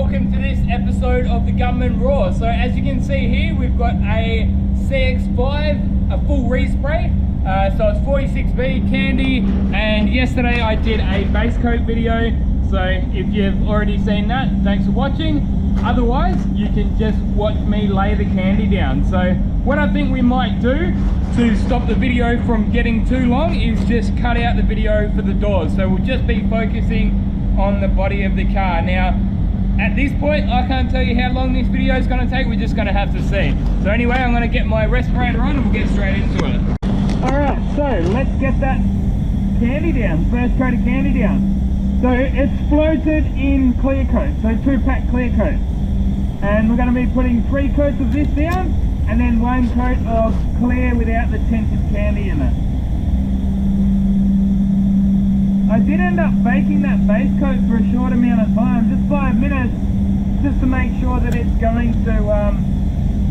welcome to this episode of the Gunman Raw. So as you can see here, we've got a CX5, a full respray. So it's 46B candy, and yesterday I did a base coat video. So if you've already seen that, thanks for watching. Otherwise, you can just watch me lay the candy down. So what I think we might do to stop the video from getting too long is just cut out the video for the doors. So we'll just be focusing on the body of the car. Now, at this point, I can't tell you how long this video is going to take. We're just going to have to see. So anyway, I'm going to get my respirator on and we'll get straight into it. Alright, so let's get that candy down, first coat of candy down. So it's floated in clear coat, so 2-pack clear coat. And we're going to be putting 3 coats of this down and then 1 coat of clear without the tinted candy in it. I did end up baking that base coat for a short amount of time, just 5 minutes, just to make sure that it's going to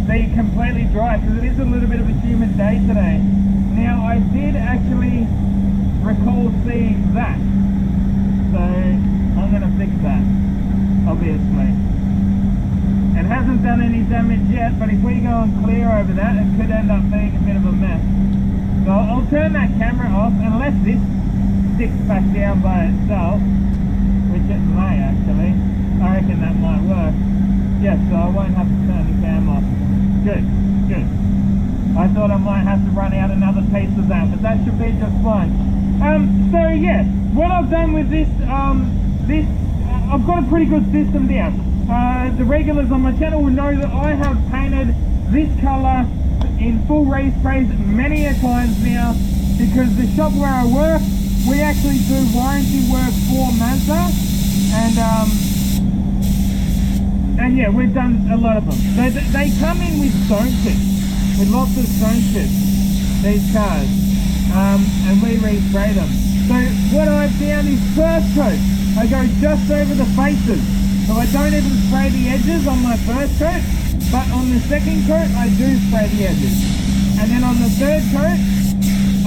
be completely dry, because it is a little bit of a humid day today. Now I did actually recall seeing that, so I'm going to fix that, obviously. It hasn't done any damage yet, but if we go on clear over that, it could end up being a bit of a mess. So I'll turn that camera off, unless this sticks back down by itself, which it may actually. I reckon that might work. Yes, so I won't have to turn the cam off. Good, good. I thought I might have to run out another piece of that, but that should be just fine. So yeah, what I've done with this, I've got a pretty good system down. The regulars on my channel will know that I have painted this colour in full resprays many a times now, because the shop where I work, we actually do warranty work for Mazda, and yeah, we've done a lot of them. They come in with stone chips, with lots of stone chips, these cars, and we respray them. So what I've found is first coat, I go just over the faces, so I don't even spray the edges on my first coat, but on the second coat I do spray the edges, and then on the third coat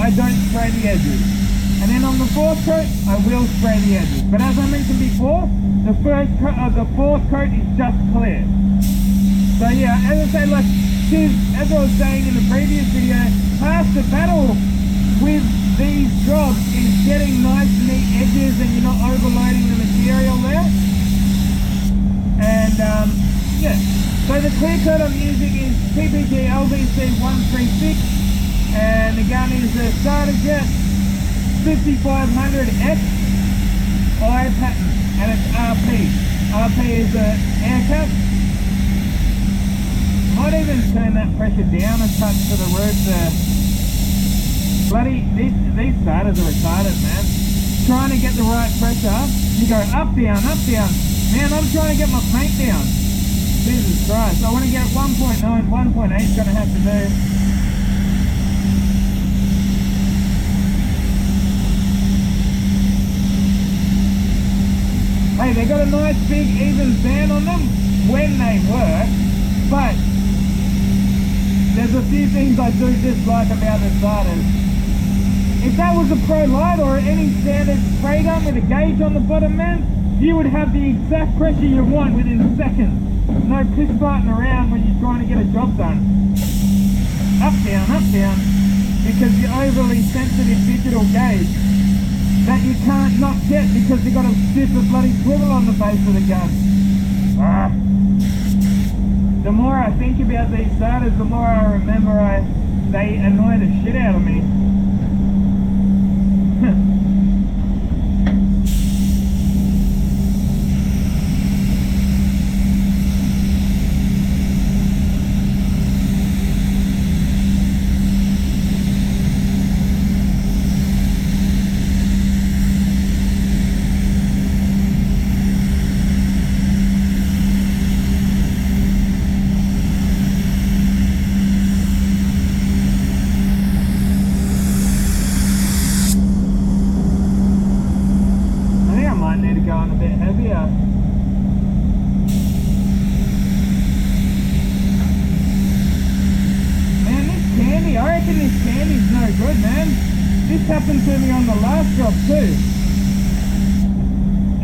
I don't spray the edges. And then on the fourth coat, I will spray the edges. But as I mentioned before, the fourth coat is just clear. So yeah, as I say, like, as I was saying in the previous video, half the battle with these jobs is getting nice neat edges and you're not overloading the material there. And yeah, so the clear coat I'm using is PPG LVC 136, and the gun is a Starter Jet 5500X I pattern, and it's RP. RP is an air cap. Might even turn that pressure down a touch to the roof there. Bloody, these starters are retarded, man. Trying to get the right pressure, you go up, down, up, down. Man, I'm trying to get my paint down. Jesus Christ, I want to get 1.9, 1.8 is going to have to do. Hey, they got a nice big even fan on them when they work, but there's a few things I do dislike about the starters. If that was a Pro Light or any standard spray gun with a gauge on the bottom, man, you would have the exact pressure you want within seconds. No piss farting around when you're trying to get a job done. Up, down, because you're overly sensitive digital gauge that you can't not get because you got a stupid bloody swivel on the base of the gun. The more I think about these starters, the more I remember they annoy the shit out of me. Good, man. This happened to me on the last job too.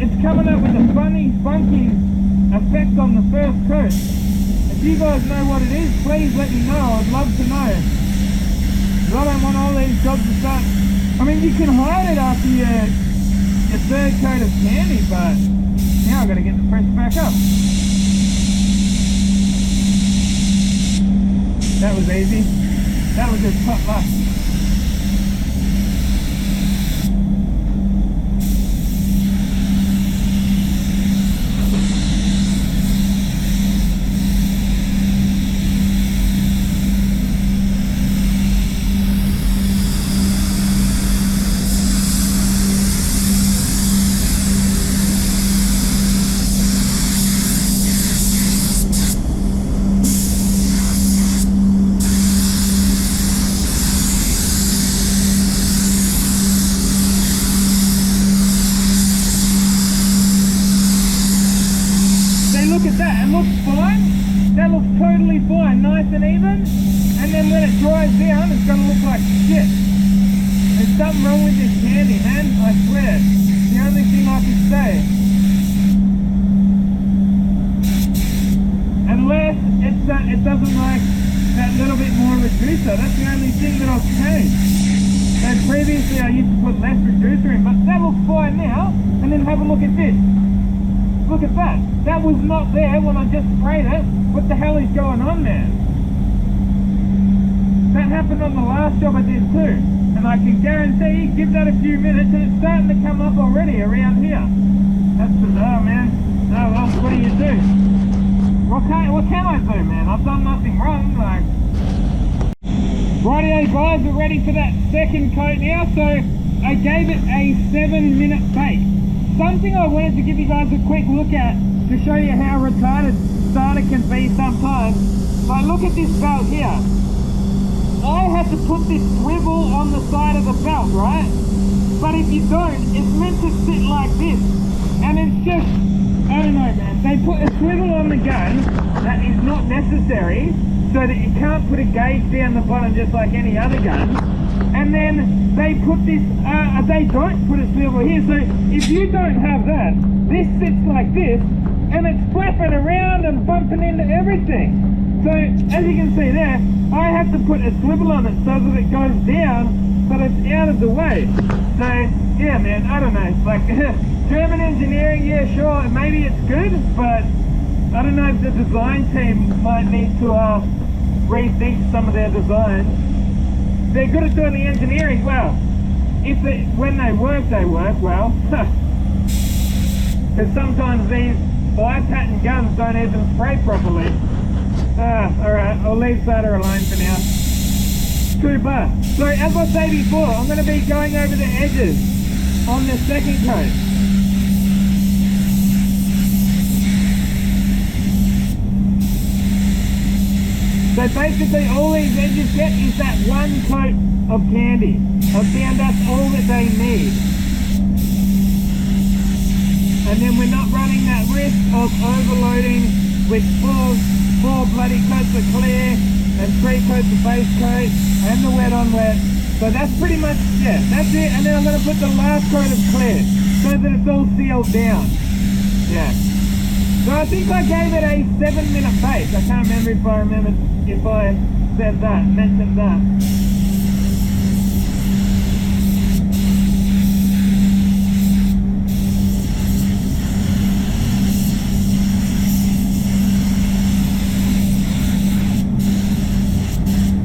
It's coming up with a funky effect on the first coat. If you guys know what it is, please let me know. I'd love to know. I don't want all these jobs to start. I mean, you can hide it after your third coat of candy, but now I've got to get the press back up. That was easy. That was just pot luck. That looks fine. That looks totally fine, nice and even. And then when it dries down, it's going to look like shit. There's something wrong with this candy, man. I swear. It's the only thing I can say. Unless it doesn't like that little bit more reducer. That's the only thing that I've changed. So previously I used to put less reducer in, but that looks fine now. And then have a look at this. Look at that. That was not there when I just sprayed it. What the hell is going on there? That happened on the last job I did too. And I can guarantee, give that a few minutes and it's starting to come up already around here. That's bizarre, man. Oh well, what do you do? What can I do, man? I've done nothing wrong, like. Rightio guys, we're ready for that second coat now. So I gave it a 7-minute bake. Something I wanted to give you guys a quick look at to show you how retarded starter can be sometimes. Like, look at this belt here. I had to put this swivel on the side of the belt, right? But if you don't, it's meant to sit like this. And it's just, I don't know, man. They put a swivel on the gun that is not necessary so that you can't put a gauge down the bottom just like any other gun. And then they put this, they don't put a swivel here. So if you don't have that, this sits like this, and it's flapping around and bumping into everything. So as you can see there, I have to put a swivel on it so that it goes down, but it's out of the way. So yeah, man, I don't know. It's like German engineering, yeah, sure, maybe it's good, but I don't know if the design team might need to rethink some of their designs. They're good at doing the engineering well. When they work well. Because sometimes these bi-pattern guns don't even spray properly. Alright, I'll leave solder alone for now. Too bad. So as I say before, I'm going to be going over the edges on the second coat. So basically all these edges get is that one coat of candy. I found that's all that they need. And then we're not running that risk of overloading with four bloody coats of clear and 3 coats of base coat and the wet on wet. So that's pretty much, yeah, that's it. And then I'm going to put the last coat of clear so that it's all sealed down. Yeah. So I think I gave it a 7-minute bake. I can't remember if I said that, mentioned that.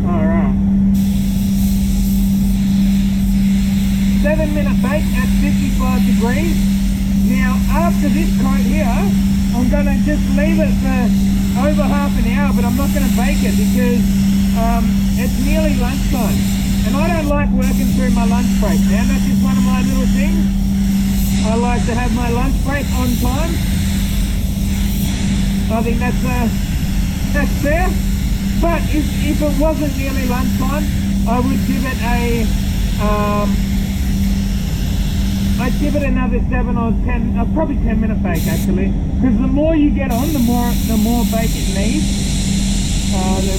Alright. 7-minute bake at 55 degrees. Now after this coat here, I'm going to just leave it for over half an hour, but I'm not going to bake it because it's nearly lunchtime. And I don't like working through my lunch break, man. That's just one of my little things. I like to have my lunch break on time. I think that's fair. But if it wasn't nearly lunchtime, I would give it I'd give it another 7 or 10, probably 10-minute bake actually, because the more you get on, the more bake it needs.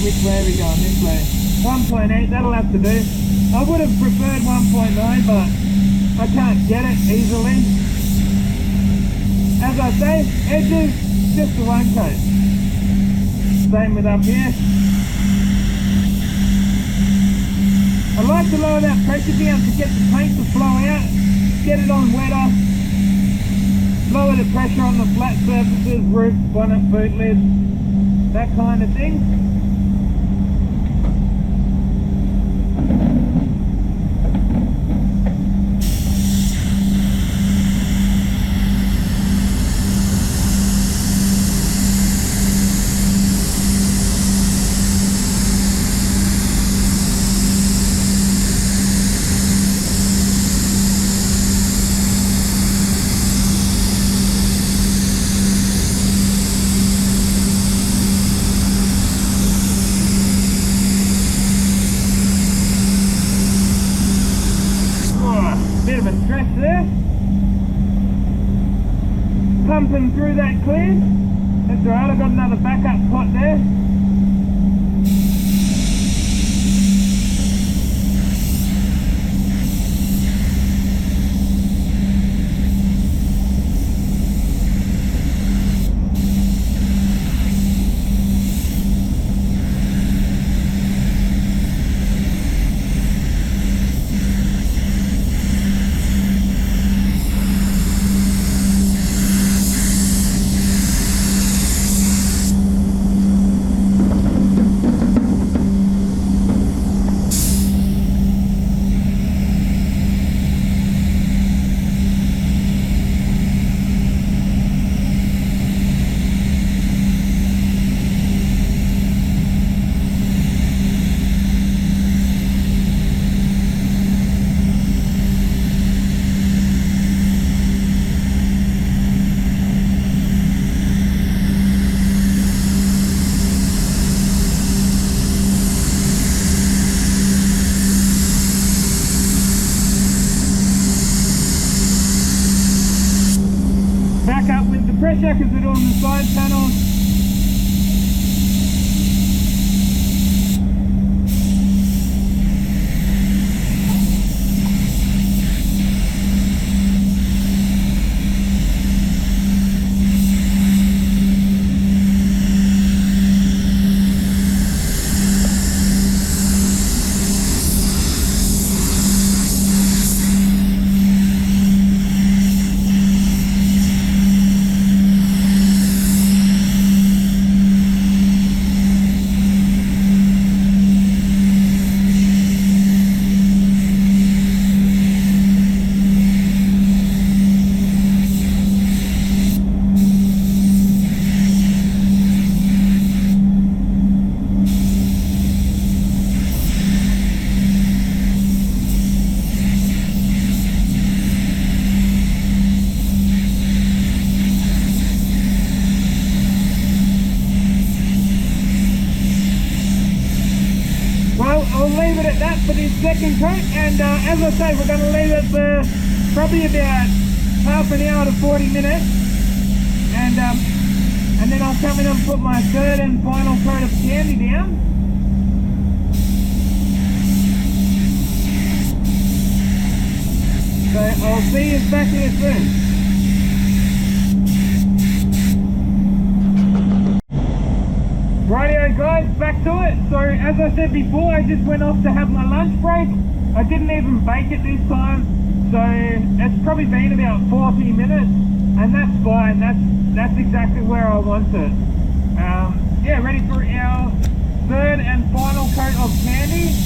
Which way are we going? This way. 1.8, that'll have to do. I would have preferred 1.9, but I can't get it easily. As I say, edges just the one coat. Same with up here. I like to lower that pressure down to get the paint to flow out, get it on wetter, lower the pressure on the flat surfaces, roof, bonnet, boot lid, that kind of thing. Bit of a stretch there. Pumping through that clear. That's alright, I've got another backup pot there. Back up with the pressure because we're on the side panel. I'll leave it at that for this second coat, and as I say, we're going to leave it for probably about half an hour to 40 minutes, and then I'll come in and put my third and final coat of candy down. So I'll see you back here soon. Rightio guys, back to it. So as I said before, I just went off to have my lunch break. I didn't even bake it this time, so it's probably been about 40 minutes, and that's fine. That's exactly where I want it. Yeah, ready for our third and final coat of candy.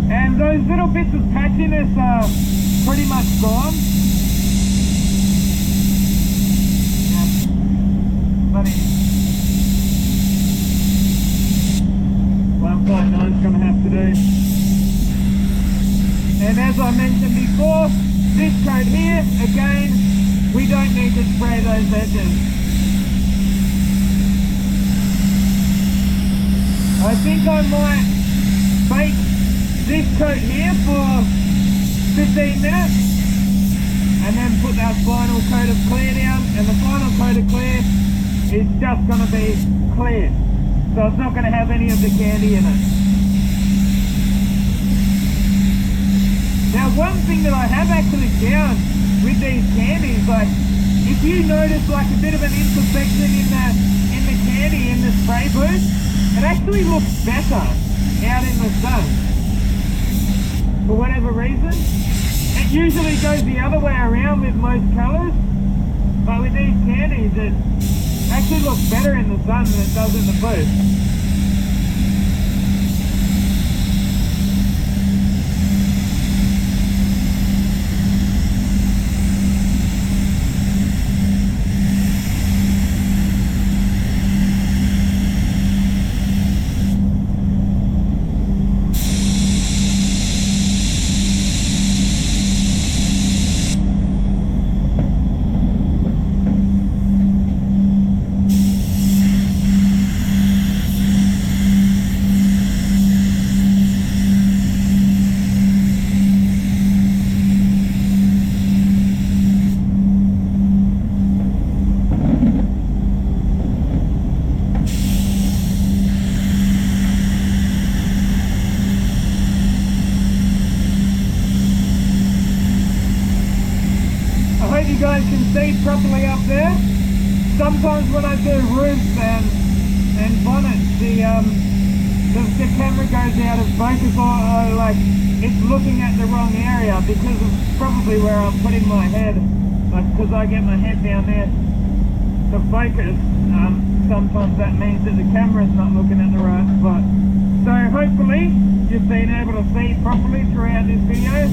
And those little bits of patchiness are pretty much gone. Bloody 1.9 is going to have to do. And as I mentioned before, this coat here, again, we don't need to spray those edges. I think I might bake this coat here for 15 minutes and then put that final coat of clear down, and the final coat of clear is just going to be clear, so it's not going to have any of the candy in it. Now one thing that I have actually found with these candies, like if you notice like a bit of an imperfection in the candy, in the spray booth, it actually looks better out in the sun. For whatever reason. It usually goes the other way around with most colours, but with these candies it actually looks better in the sun than it does in the booth. You guys can see properly up there. Sometimes when I do roofs and bonnets, the camera goes out of focus, or like it's looking at the wrong area because of probably where I'm putting my head. Like because I get my head down there to focus. Sometimes that means that the camera's not looking at the right spot. So hopefully you've been able to see properly throughout this video.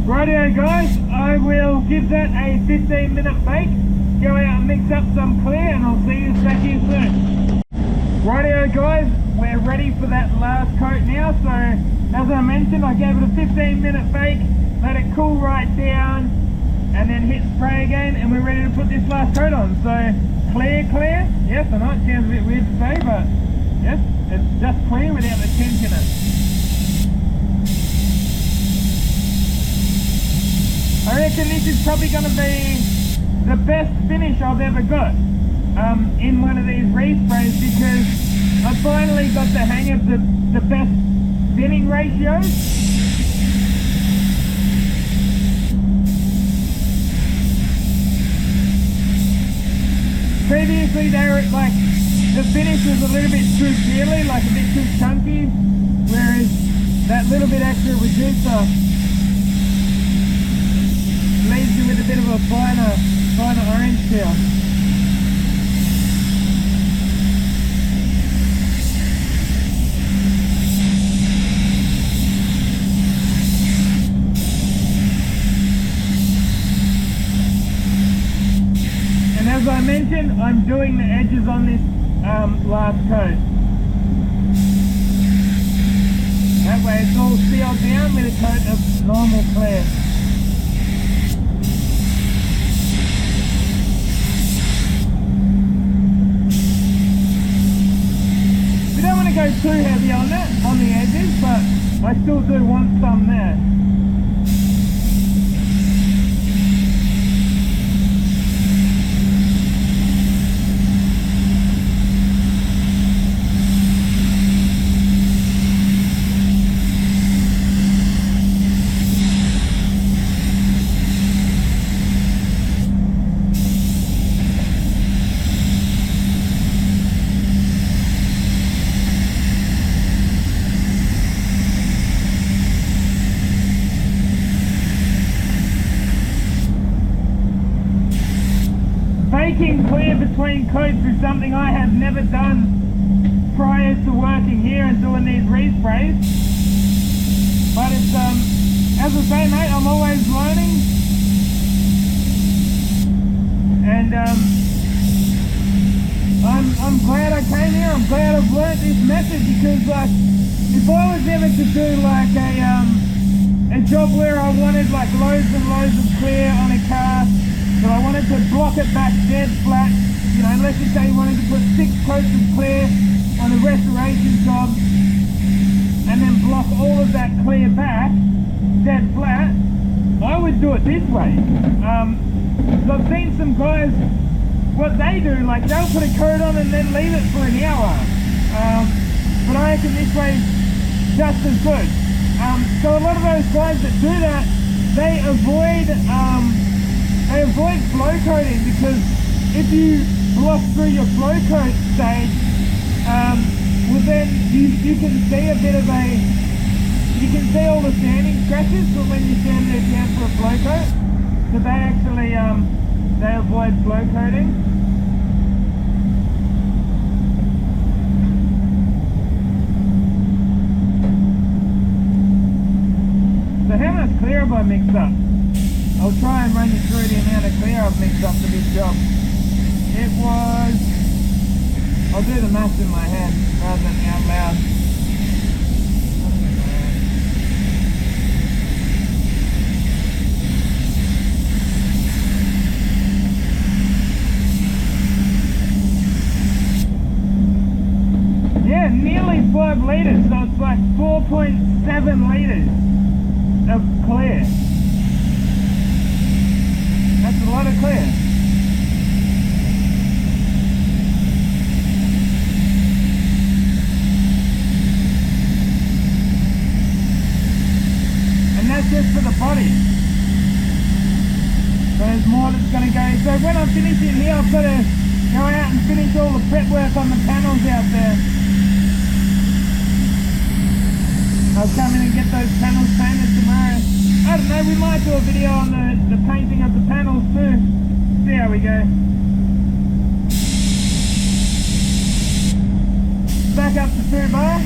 Rightio guys, I will give that a 15-minute bake, go out and mix up some clear, and I'll see you back here soon. Rightio guys, we're ready for that last coat now. So as I mentioned, I gave it a 15-minute bake, let it cool right down, and then hit spray again, and we're ready to put this last coat on. So clear, yes, I know it sounds a bit weird to say, but yes, it's just clear without the tint in it. I reckon this is probably going to be the best finish I've ever got in one of these resprays, because I finally got the hang of the best thinning ratios. Previously they were like, the finish was a little bit too peely, like a bit too chunky, whereas that little bit extra reducer leaves you with a bit of a finer orange peel. and I'm doing the edges on this last coat. That way it's all sealed down with a coat of normal clear. We don't want to go too heavy on it, on the edges, but I still do want some there. Making clear between coats is something I have never done prior to working here and doing these resprays. But it's, as I say, mate, I'm always learning. And I'm glad I came here. I'm glad I've learned this method, because like, if I was ever to do like a job where I wanted like loads and loads of clear on a car, so I wanted to block it back dead flat, you know, let's just say you wanted to put 6 coats of clear on a restoration job and then block all of that clear back dead flat, I would do it this way. So I've seen some guys, what they do, like they'll put a coat on and then leave it for an hour. But I reckon this way is just as good. So a lot of those guys that do that, they avoid flow coating, because if you block through your flow coat stage, well then you can see a bit of you can see all the sanding scratches from when you sand it down for a flow coat. So they actually they avoid flow coating. So how much clear have I mixed up? I'll try and run you through the amount of clear I've mixed up for this job. It was... I'll do the maths in my head rather than out loud. Yeah, nearly 5 litres, so it's like 4.7 litres of clear. That's a lot of clear. And that's just for the body. So there's more that's going to go. So when I'm finishing here, I've got to go out and finish all the prep work on the panels out there. I'll come in and get those panels painted tomorrow. I don't know, we might do a video on the painting of the panels too. See how we go. Back up to 2 bar.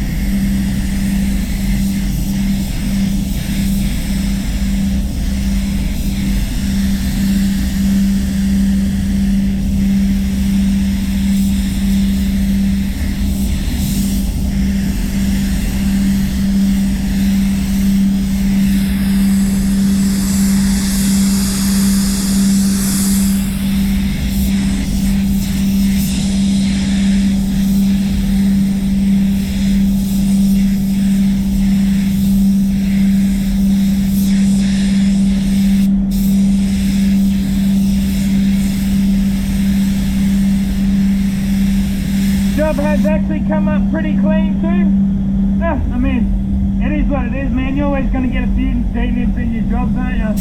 Has actually come up pretty clean too. I mean, it is what it is, man. You're always going to get a few D-nibs in your jobs, aren't you?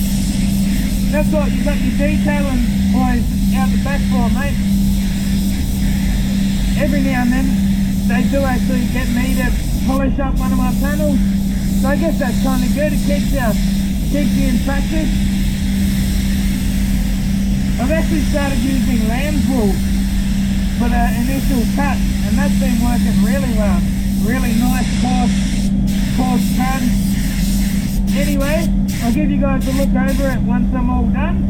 That's what you got your detailing boys out the back for, mate. Every now and then they do actually get me to polish up one of my panels, so I guess that's kind of good. It keeps you in practice. I've actually started using lamb's wool for the initial cut, and that's been working really well. Really nice coarse cut. Anyway, I'll give you guys a look over it once I'm all done.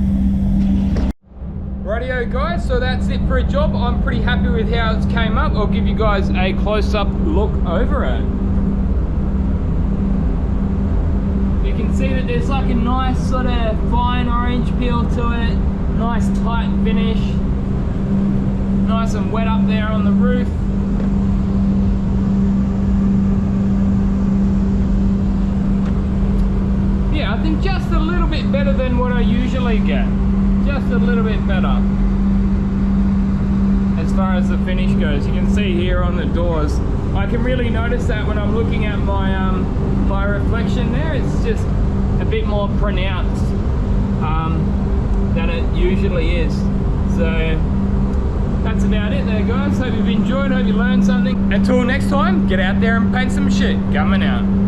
Rightio guys, so that's it for a job. I'm pretty happy with how it's came up. I'll give you guys a close-up look over it. You can see that there's like a nice sort of fine orange peel to it. Nice tight finish. Nice and wet up there on the roof. Yeah, I think just a little bit better than what I usually get. Just a little bit better as far as the finish goes. You can see here on the doors, I can really notice that when I'm looking at my my reflection there, it's just a bit more pronounced than it usually is. So that's about it there guys. Hope you've enjoyed, hope you learned something. Until next time, get out there and paint some shit. Gunman out.